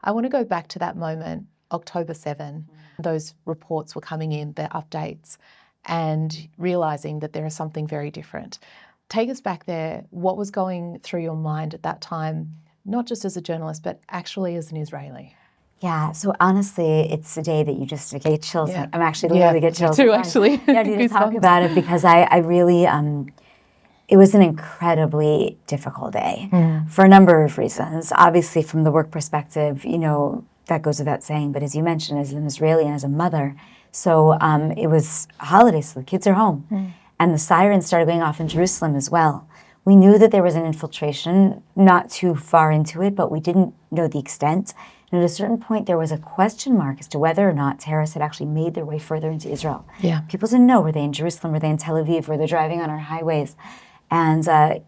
I want to go back to that moment, October 7. Those reports were coming in, the updates, and realizing that there is something very different. Take us back there. What was going through your mind at that time, not just as a journalist, but actually as an Israeli? Yeah, so honestly, it's a day that you just get chills. Yeah. I'm actually literally get chills. Me too, actually. Yeah, to talk about it because I really, it was an incredibly difficult day for a number of reasons. Obviously, from the work perspective, you know, that goes without saying. But as you mentioned, as an Israeli and as a mother, so it was holidays, so the kids are home. And the sirens started going off in Jerusalem as well. We knew that there was an infiltration, not too far into it, but we didn't know the extent. And at a certain point, there was a question mark as to whether or not terrorists had actually made their way further into Israel. Yeah. People didn't know, were they in Jerusalem, were they in Tel Aviv, were they driving on our highways? And,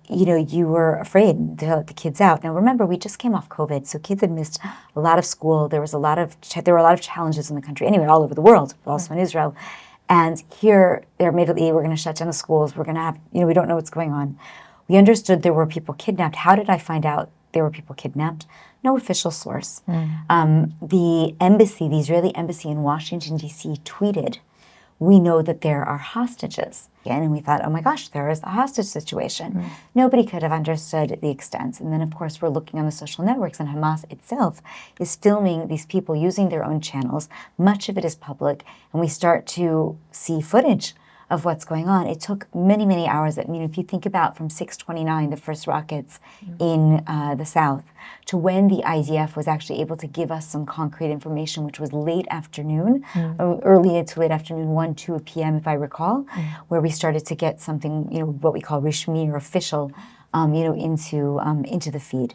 you know, you were afraid to let the kids out. Now, remember, we just came off COVID, so kids had missed a lot of school. There were a lot of challenges in the country, anyway, all over the world, but also in Israel. And here, they're immediately, we're going to shut down the schools. We're going to have, you know, we don't know what's going on. We understood there were people kidnapped. How did I find out there were people kidnapped? No official source. The embassy, the Israeli embassy in Washington, D.C. tweeted, "We know that there are hostages." And we thought, oh my gosh, there is a hostage situation. Nobody could have understood the extent. And then, of course, we're looking on the social networks, and Hamas itself is filming these people using their own channels. Much of it is public, and we start to see footage of what's going on. It took many, many hours. I mean, if you think about from 6/29, the first rockets in the south, to when the IDF was actually able to give us some concrete information, which was late afternoon, early to late afternoon, 1, 2 p.m., if I recall, where we started to get something, you know, what we call rishmi or official, you know, into the feed.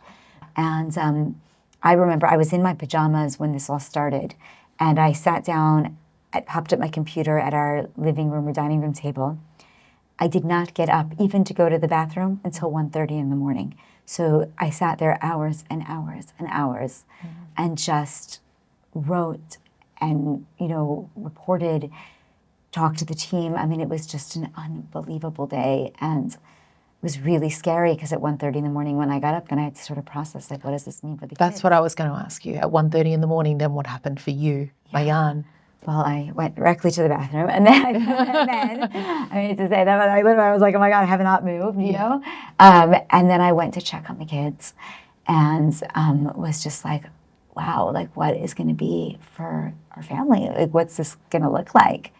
And I remember I was in my pajamas when this all started, and I sat down, I popped up my computer at our living room or dining room table. I did not get up even to go to the bathroom until 1:30 in the morning. So I sat there hours and hours and hours and just wrote and, you know, reported, talked to the team. I mean, it was just an unbelievable day. And it was really scary because at 1:30 in the morning when I got up, then I had to sort of process, like, what does this mean for the kids? That's what I was going to ask you. At 1:30 in the morning, then what happened for you, Maayan? Well, I went directly to the bathroom, and then I mean to say that, but I was like, oh my God, I have not moved, you know? And then I went to check on the kids and was just like, wow, like what is going to be for our family? Like, what's this going to look like?